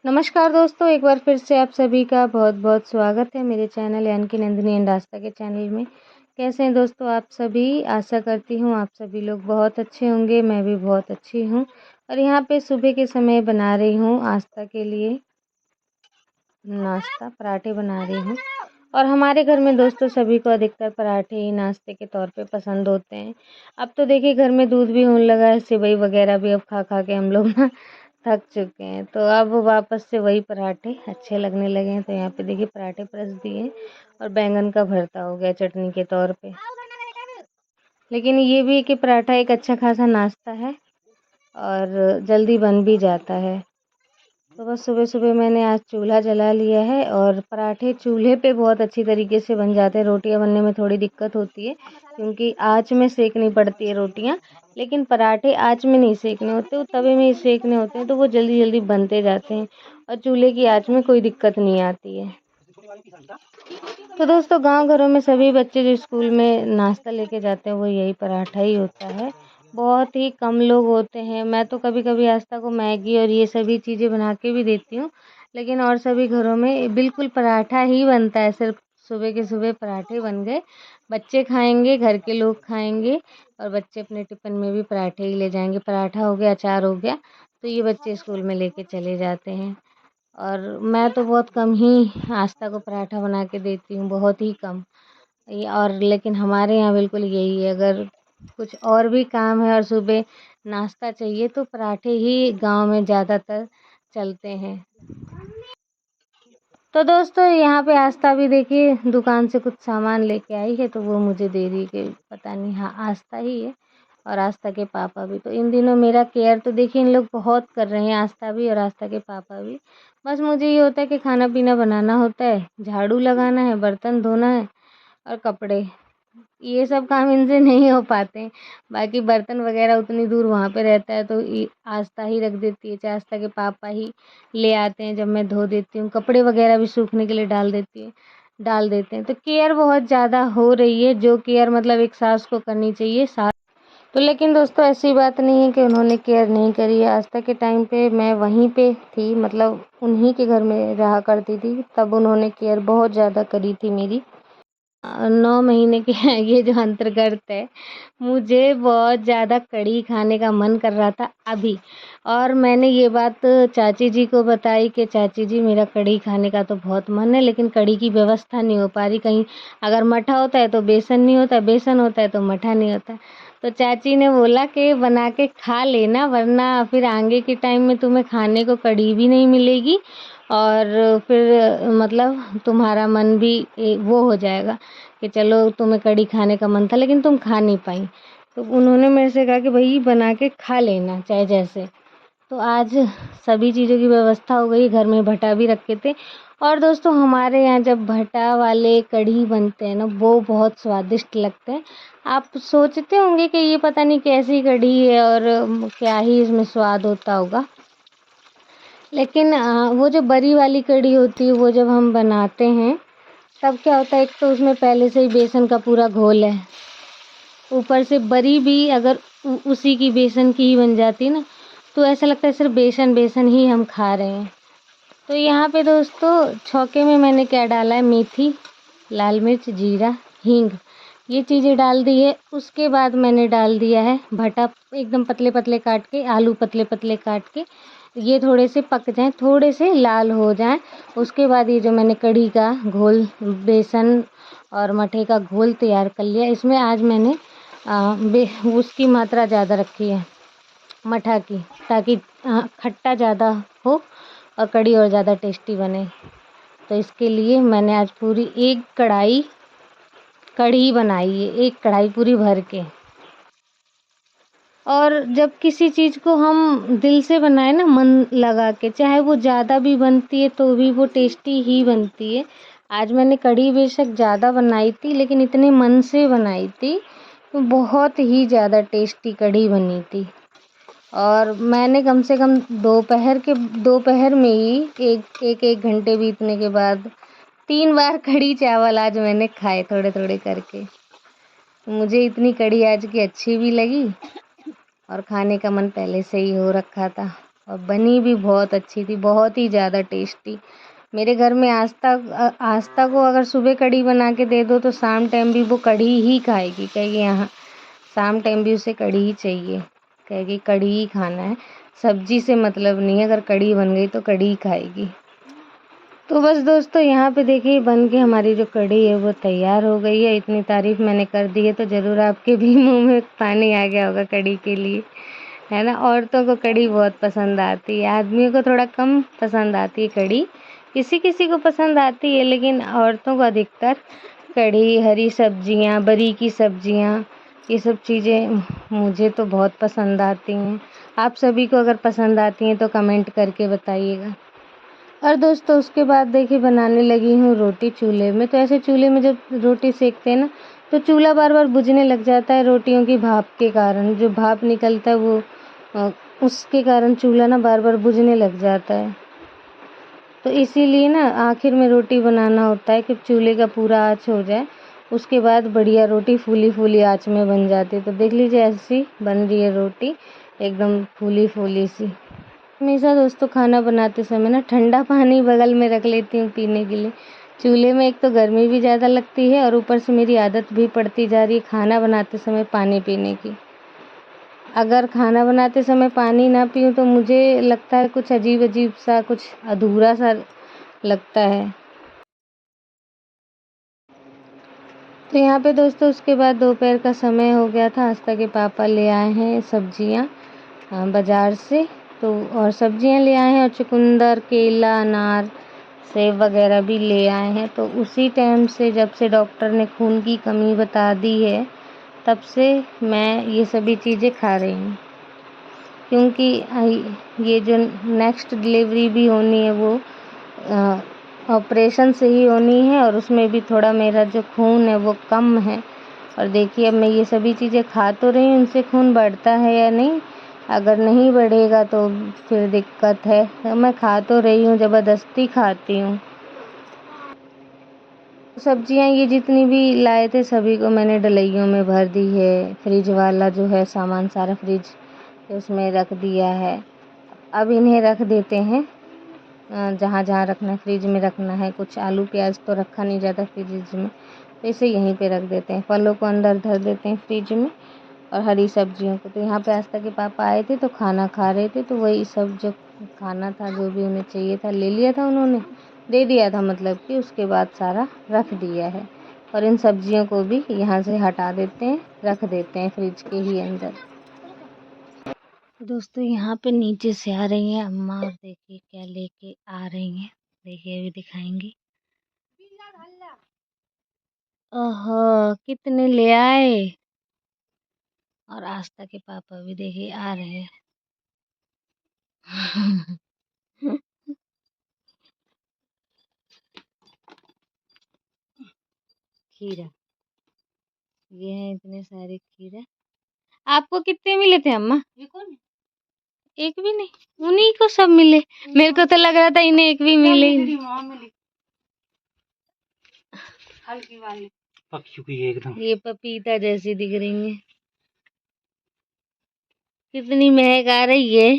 नमस्कार दोस्तों, एक बार फिर से आप सभी का बहुत-बहुत स्वागत है मेरे चैनल यानी कि नंदिनी एंड आस्था के चैनल में। कैसे हैं दोस्तों आप सभी? आशा करती हूँ आप सभी लोग बहुत अच्छे होंगे, मैं भी बहुत अच्छी हूँ। और यहाँ पे सुबह के समय बना रही हूँ आस्था के लिए नाश्ता, पराठे बना रही हूँ। और हमारे घर में दोस्तों सभी को अधिकतर पराठे ही नाश्ते के तौर पे पसंद होते हैं। अब तो देखिए घर में दूध भी होने लगा है, सेवई वगैरह भी अब खा-खा के हम लोग ना थक चुके हैं। तो अब वापस से वही पराठे अच्छे लगने लगे हैं। तो यहाँ पे देखिए पराठे परस दिए हैं और बैंगन का भरता हो गया चटनी के तौर पे। लेकिन ये भी है कि पराठा एक अच्छा खासा नाश्ता है और जल्दी बन भी जाता है। तो बस सुबह-सुबह मैंने आज चूल्हा जला लिया है और पराठे चूल्हे पे बहुत अच्छी तरीके से बन जाते हैं। रोटियाँ बनने में थोड़ी दिक्कत होती है क्योंकि आँच में सेकनी पड़ती है रोटियाँ, लेकिन पराठे आँच में नहीं सेकने होते, वो तवे में ही सेकने होते हैं, तो वो जल्दी-जल्दी बनते जाते हैं और चूल्हे की आँच में कोई दिक्कत नहीं आती है। तो दोस्तों गाँव घरों में सभी बच्चे जो स्कूल में नाश्ता लेके जाते हैं वो यही पराठा ही होता है। बहुत ही कम लोग होते हैं। मैं तो कभी-कभी आस्था को मैगी और ये सभी चीज़ें बना के भी देती हूँ। लेकिन और सभी घरों में बिल्कुल पराठा ही बनता है। सिर्फ़ सुबह के सुबह पराठे बन गए। बच्चे खाएँगे, घर के लोग खाएँगे और बच्चे अपने टिफ़िन में भी पराठे ही ले जाएँगे। पराठा हो गया, अचार हो गया, तो ये बच्चे स्कूल में लेके चले जाते हैं। और मैं तो बहुत कम ही आस्था को पराठा बना के देती हूँ, बहुत ही कम। ये और लेकिन हमारे यहाँ बिल्कुल यही है, अगर कुछ और भी काम है और सुबह नाश्ता चाहिए तो पराठे ही गाँव में ज़्यादातर चलते हैं। तो दोस्तों यहाँ पे आस्था भी देखिए दुकान से कुछ सामान लेके आई है तो वो मुझे दे रही है कि पता नहीं, हाँ आस्था ही है और आस्था के पापा भी। तो इन दिनों मेरा केयर तो देखिए इन लोग बहुत कर रहे हैं, आस्था भी और आस्था के पापा भी। बस मुझे ये होता है कि खाना पीना बनाना होता है, झाड़ू लगाना है, बर्तन धोना है और कपड़े, ये सब काम इनसे नहीं हो पाते हैं। बाकी बर्तन वगैरह उतनी दूर वहाँ पे रहता है तो आस्था ही रख देती है, चाहे आस्था के पापा ही ले आते हैं जब मैं धो देती हूँ। कपड़े वगैरह भी सूखने के लिए डाल देते हैं। तो केयर बहुत ज़्यादा हो रही है, जो केयर मतलब एक सास को करनी चाहिए सास। तो लेकिन दोस्तों ऐसी बात नहीं है कि उन्होंने केयर नहीं करी है। आस्था के टाइम पे मैं वहीं पे थी, मतलब उन्हीं के घर में रहा करती थी, तब उन्होंने केयर बहुत ज़्यादा करी थी मेरी। 9 महीने के ये जो अंतर्गत है, मुझे बहुत ज़्यादा कढ़ी खाने का मन कर रहा था अभी। और मैंने ये बात चाची जी को बताई कि चाची जी मेरा कढ़ी खाने का तो बहुत मन है, लेकिन कढ़ी की व्यवस्था नहीं हो पा रही। कहीं अगर मठा होता है तो बेसन नहीं होता, बेसन होता है तो मठा नहीं होता। तो चाची ने बोला कि बना के खा लेना, वरना फिर आगे के टाइम में तुम्हें खाने को कढ़ी भी नहीं मिलेगी और फिर मतलब तुम्हारा मन भी वो हो जाएगा कि चलो तुम्हें कढ़ी खाने का मन था लेकिन तुम खा नहीं पाई। तो उन्होंने मेरे से कहा कि भई बना के खा लेना चाहे जैसे। तो आज सभी चीज़ों की व्यवस्था हो गई, घर में भटा भी रखे थे। और दोस्तों हमारे यहाँ जब भटा वाले कढ़ी बनते हैं ना, वो बहुत स्वादिष्ट लगते हैं। आप सोचते होंगे कि ये पता नहीं कैसी कढ़ी है और क्या ही इसमें स्वाद होता होगा। लेकिन वो जो बरी वाली कढ़ी होती है वो जब हम बनाते हैं तब क्या होता है, एक तो उसमें पहले से ही बेसन का पूरा घोल है, ऊपर से बरी भी अगर उसी की बेसन की ही बन जाती ना तो ऐसा लगता है सिर्फ बेसन बेसन ही हम खा रहे हैं। तो यहाँ पे दोस्तों छौके में मैंने क्या डाला है, मेथी, लाल मिर्च, जीरा, हींग, ये चीज़ें डाल दी है। उसके बाद मैंने डाल दिया है भटा, एकदम पतले पतले काट के, आलू पतले पतले काट के। ये थोड़े से पक जाएं, थोड़े से लाल हो जाएं, उसके बाद ये जो मैंने कढ़ी का घोल, बेसन और मठे का घोल तैयार कर लिया, इसमें आज मैंने उसकी मात्रा ज़्यादा रखी है मठा की, ताकि खट्टा ज़्यादा हो और कढ़ी और ज़्यादा टेस्टी बने। तो इसके लिए मैंने आज पूरी एक कढ़ाई कढ़ी बनाई है, एक कढ़ाई पूरी भर के। और जब किसी चीज़ को हम दिल से बनाए ना, मन लगा के, चाहे वो ज़्यादा भी बनती है तो भी वो टेस्टी ही बनती है। आज मैंने कढ़ी बेशक ज़्यादा बनाई थी लेकिन इतने मन से बनाई थी तो बहुत ही ज़्यादा टेस्टी कढ़ी बनी थी। और मैंने कम से कम दोपहर में ही एक घंटे बीतने के बाद 3 बार कढ़ी चावल आज मैंने खाए थोड़े-थोड़े करके। मुझे इतनी कढ़ी आज की अच्छी भी लगी और खाने का मन पहले से ही हो रखा था। और बनी भी बहुत अच्छी थी, बहुत ही ज़्यादा टेस्टी। मेरे घर में आस्था को अगर सुबह कढ़ी बना के दे दो तो शाम टाइम भी वो कढ़ी ही खाएगी, कहेगी यहाँ शाम टाइम भी उसे कढ़ी ही चाहिए, कहेगी कढ़ी ही खाना है, सब्जी से मतलब नहीं है, अगर कढ़ी बन गई तो कढ़ी ही खाएगी। तो बस दोस्तों यहाँ पे देखिए बन के हमारी जो कढ़ी है वो तैयार हो गई है। इतनी तारीफ़ मैंने कर दी है तो ज़रूर आपके भी मुंह में पानी आ गया होगा कढ़ी के लिए, है ना। औरतों को कढ़ी बहुत पसंद आती है, आदमियों को थोड़ा कम पसंद आती है कढ़ी, किसी किसी को पसंद आती है, लेकिन औरतों को अधिकतर कढ़ी, हरी सब्जियाँ, बरी की सब्जियाँ, ये सब चीज़ें मुझे तो बहुत पसंद आती हैं। आप सभी को अगर पसंद आती हैं तो कमेंट करके बताइएगा। और दोस्तों उसके बाद देखिए बनाने लगी हूँ रोटी चूल्हे में। तो ऐसे चूल्हे में जब रोटी सेकते हैं ना तो चूल्हा बार बार बुझने लग जाता है रोटियों की भाप के कारण, जो भाप निकलता है वो उसके कारण चूल्हा ना बार बार बुझने लग जाता है। तो इसीलिए ना आखिर में रोटी बनाना होता है कि चूल्हे का पूरा आँच हो जाए, उसके बाद बढ़िया रोटी फूली फूली आँच में बन जाती है। तो देख लीजिए ऐसी बन रही है रोटी, एकदम फूली फूली सी। हमेशा दोस्तों खाना बनाते समय ना ठंडा पानी बगल में रख लेती हूँ पीने के लिए। चूल्हे में एक तो गर्मी भी ज़्यादा लगती है और ऊपर से मेरी आदत भी पड़ती जा रही है खाना बनाते समय पानी पीने की। अगर खाना बनाते समय पानी ना पीऊँ तो मुझे लगता है कुछ अजीब अजीब सा, कुछ अधूरा सा लगता है। तो यहाँ पे दोस्तों उसके बाद दोपहर का समय हो गया था, आस्था के पापा ले आए हैं सब्जियाँ बाज़ार से। तो और सब्जियाँ ले आए हैं और चुकंदर, केला, अनार, सेब वगैरह भी ले आए हैं। तो उसी टाइम से जब से डॉक्टर ने खून की कमी बता दी है तब से मैं ये सभी चीज़ें खा रही हूँ, क्योंकि ये जो नेक्स्ट डिलीवरी भी होनी है वो ऑपरेशन से ही होनी है और उसमें भी थोड़ा मेरा जो खून है वो कम है। और देखिए अब मैं ये सभी चीज़ें खा तो रही हूँ, इनसे खून बढ़ता है या नहीं, अगर नहीं बढ़ेगा तो फिर दिक्कत है। तो मैं खा तो रही हूँ, ज़बरदस्ती खाती हूँ। सब्जियाँ ये जितनी भी लाए थे सभी को मैंने डलियों में भर दी है। फ्रिज वाला जो है सामान सारा फ्रिज उसमें रख दिया है। अब इन्हें रख देते हैं जहाँ जहाँ रखना है, फ्रिज में रखना है। कुछ आलू प्याज तो रखा नहीं जाता फ्रिज में, तो इसे यहीं पे रख देते हैं। फलों को अंदर धर देते हैं फ्रिज में और हरी सब्जियों को। तो यहाँ पे आस्था के पापा आए थे तो खाना खा रहे थे, तो वही सब जो खाना था, जो भी उन्हें चाहिए था ले लिया था, उन्होंने दे दिया था, मतलब कि उसके बाद सारा रख दिया है। और इन सब्जियों को भी यहाँ से हटा देते हैं, रख देते हैं फ्रिज के ही अंदर। दोस्तों यहाँ पे नीचे से आ रही हैं अम्मा और देखिए क्या लेके आ रही हैं, देखिए अभी दिखाएंगी। ओहो कितने ले आए। और आस्था के पापा भी देखिए आ रहे हैं। खीरा, ये है इतने सारे खीरा। आपको कितने मिले थे अम्मा? एक भी नहीं, उन्हीं को सब मिले। मेरे को तो लग रहा था इन्हें एक भी मिले। हल्की वाली एकदम ये पपीता जैसी दिख रही है। कितनी महक आ रही है।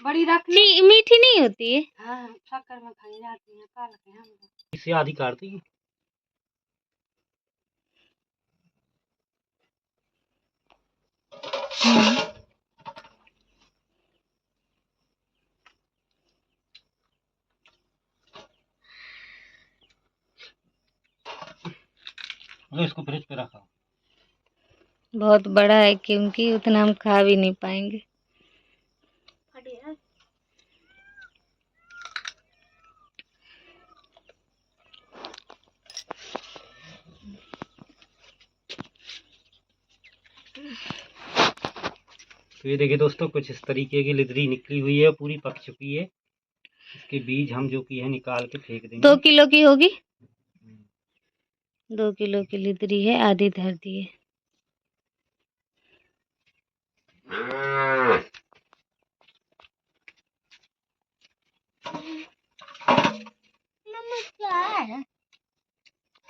बड़ी रखनी मीठी नहीं होती है। हाँ, शक्कर में खाई जाती है, काट के हम इसे आधी काट दी। इसको फ्रिज पे रखा, बहुत बड़ा है क्योंकि उतना हम खा भी नहीं पाएंगे। तो ये देखिए दोस्तों कुछ इस तरीके की लिदरी निकली हुई है, पूरी पक चुकी है। इसके बीज हम जो की है निकाल के फेंक देंगे। 2 किलो की होगी, 2 किलो की लिदरी है, आधी धर दी है।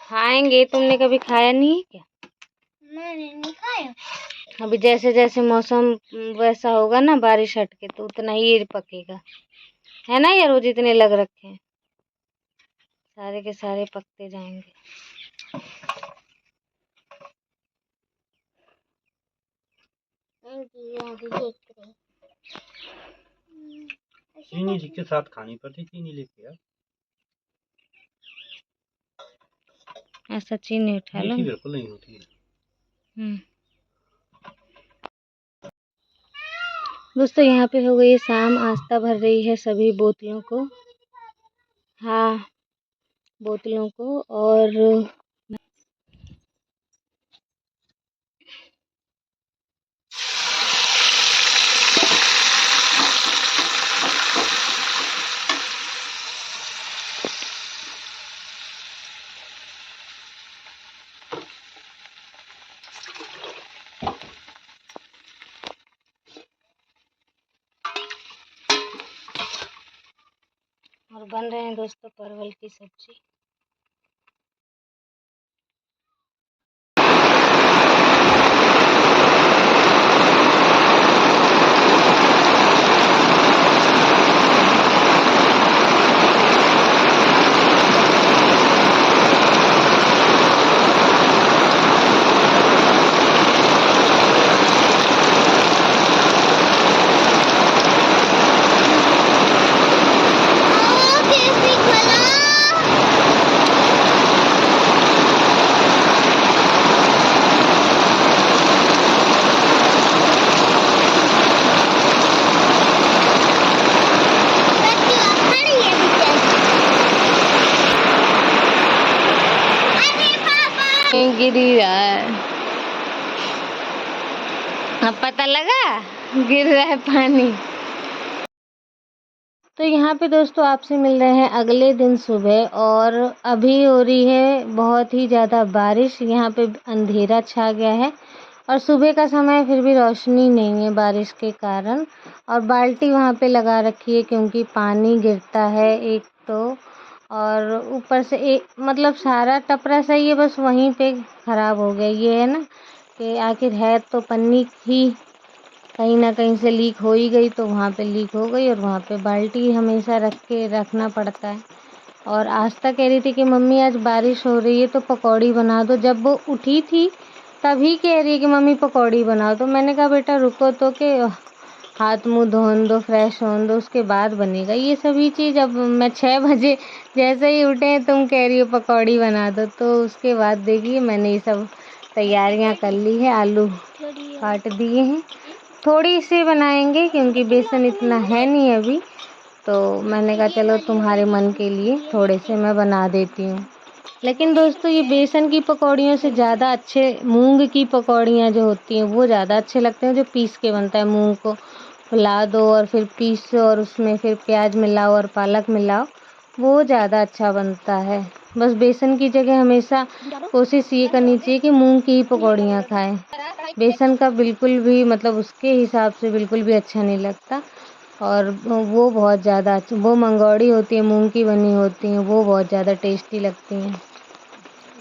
खाएंगे, तुमने कभी खाया नहीं है क्या? मैंने नहीं खाया। अभी जैसे जैसे मौसम वैसा होगा ना, बारिश हटके, तो उतना ही ये पकेगा, है ना यार। वो जितने लग रखे हैं सारे के सारे पकते जाएंगे। चीनी के साथ खानी पड़ती, चीनी लेके यार, ऐसा चीनी उठा लो। बिल्कुल नहीं होती है। दोस्तों यहाँ पे हो गई शाम, आस्था भर रही है सभी बोतलों को, हाँ बोतलों को। और बन रहे हैं दोस्तों परवल की सब्जी। गिरी रहा है, अब पता लगा गिर रहा है पानी। तो यहाँ पे दोस्तों आपसे मिल रहे हैं अगले दिन सुबह, और अभी हो रही है बहुत ही ज़्यादा बारिश। यहाँ पे अंधेरा छा गया है और सुबह का समय, फिर भी रोशनी नहीं है बारिश के कारण। और बाल्टी वहाँ पे लगा रखी है क्योंकि पानी गिरता है एक तो, और ऊपर से एक मतलब सारा टपरा सही है, बस वहीं पे ख़राब हो गया। ये है ना कि आखिर है तो पन्नी ही, कहीं ना कहीं से लीक हो ही गई, तो वहाँ पे लीक हो गई। और वहाँ पे बाल्टी हमेशा रखना पड़ता है। और आस्था कह रही थी कि मम्मी आज बारिश हो रही है तो पकौड़ी बना दो। जब वो उठी थी तभी कह रही है कि मम्मी पकौड़ी बनाओ। तो मैंने कहा बेटा रुको तो, कि हाथ मुँह धोन दो, फ्रेश होन दो, उसके बाद बनेगा ये सभी चीज़। अब मैं 6 बजे जैसे ही उठे हैं तुम कह रही हो पकौड़ी बना दो, तो उसके बाद देखिए मैंने ये सब तैयारियां कर ली है। आलू काट दिए हैं, थोड़ी सी बनाएंगे क्योंकि बेसन इतना है नहीं अभी, तो मैंने कहा चलो तुम्हारे मन के लिए थोड़े से मैं बना देती हूँ। लेकिन दोस्तों ये बेसन की पकौड़ियों से ज़्यादा अच्छे मूंग की पकौड़ियाँ जो होती हैं वो ज़्यादा अच्छे लगते हैं। जो पीस के बनता है, मूंग को फुला दो और फिर पीसो और उसमें फिर प्याज मिलाओ और पालक मिलाओ, वो ज़्यादा अच्छा बनता है। बस बेसन की जगह हमेशा कोशिश ये करनी चाहिए कि मूंग की ही पकौड़ियाँ खाएं। बेसन का बिल्कुल भी मतलब उसके हिसाब से बिल्कुल भी अच्छा नहीं लगता। और वो बहुत ज़्यादा वो मंगौड़ी होती है, मूंग की बनी होती हैं, वो बहुत ज़्यादा टेस्टी लगती हैं।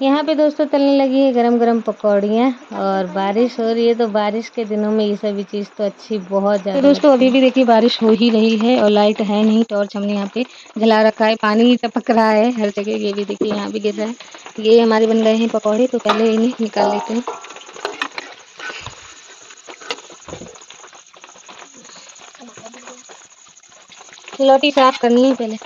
यहाँ पे दोस्तों तलने लगी है गरम गरम पकौड़ियाँ, और बारिश हो रही है तो बारिश के दिनों में ये सभी चीज़ तो अच्छी बहुत ज़्यादा। तो दोस्तों अभी भी देखिए बारिश हो ही रही है और लाइट है नहीं, टॉर्च हमने यहाँ पे जला रखा है, पानी टपक रहा है हर जगह। ये भी देखिए यहाँ भी गिर रहा है। ये हमारे बन गए हैं पकौड़े, तो पहले इन्हें निकाल लेते हैं। लोटी साफ करनी है पहले।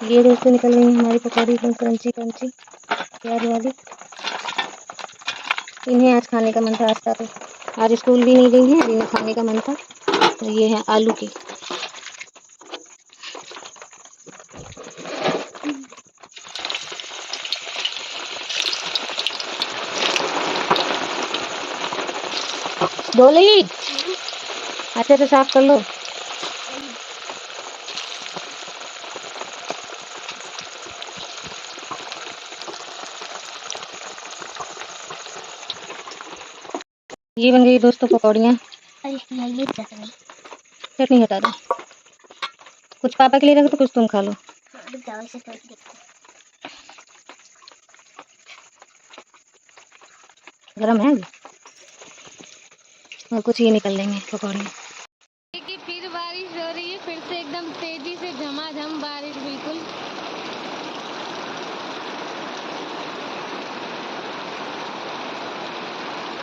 ये दोस्तों निकल रही है हमारी पकौड़ी एकदम क्रंची क्रंची प्याज वाली। इन्हें आज खाने का मन था, आस्था तो आज स्कूल भी नहीं गई है, इन्हें खाने का मन था। तो ये है आलू की। डोली अच्छे से साफ कर लो। ये बन गई दोस्तों पकौड़ियाँ। चटनी हटा दो। कुछ पापा के लिए रखो तो कुछ तुम खा लो। गरम है और कुछ ये निकल लेंगे पकौड़े। देखिए फिर बारिश हो रही है, फिर से एकदम तेजी से झमाझम बारिश बिल्कुल।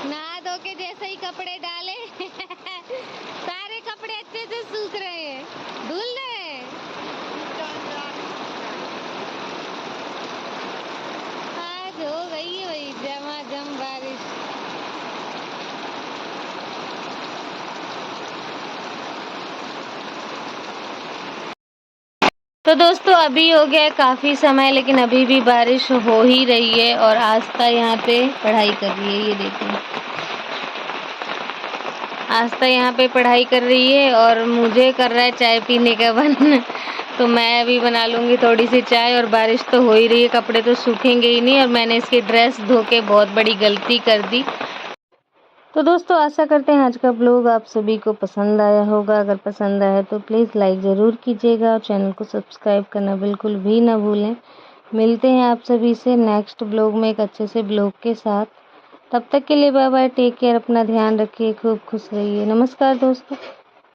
नहा धो के जैसे ही कपड़े डाले सारे कपड़े अच्छे से सूख रहे हैं, धुल रहे हैं। आज हो गई है वही झमाझम बारिश। तो दोस्तों अभी हो गया काफ़ी समय, लेकिन अभी भी बारिश हो ही रही है और आस्था यहाँ पे पढ़ाई कर रही है। ये देखिए आस्था यहाँ पे पढ़ाई कर रही है और मुझे कर रहा है चाय पीने का मन तो मैं अभी बना लूँगी थोड़ी सी चाय। और बारिश तो हो ही रही है, कपड़े तो सूखेंगे ही नहीं और मैंने इसकी ड्रेस धो के बहुत बड़ी गलती कर दी। तो दोस्तों आशा करते हैं आज का ब्लॉग आप सभी को पसंद आया होगा। अगर पसंद आया तो प्लीज़ लाइक ज़रूर कीजिएगा और चैनल को सब्सक्राइब करना बिल्कुल भी ना भूलें। मिलते हैं आप सभी से नेक्स्ट ब्लॉग में एक अच्छे से ब्लॉग के साथ। तब तक के लिए बाय बाय, टेक केयर, अपना ध्यान रखिए, खूब खुश रहिए। नमस्कार दोस्तों।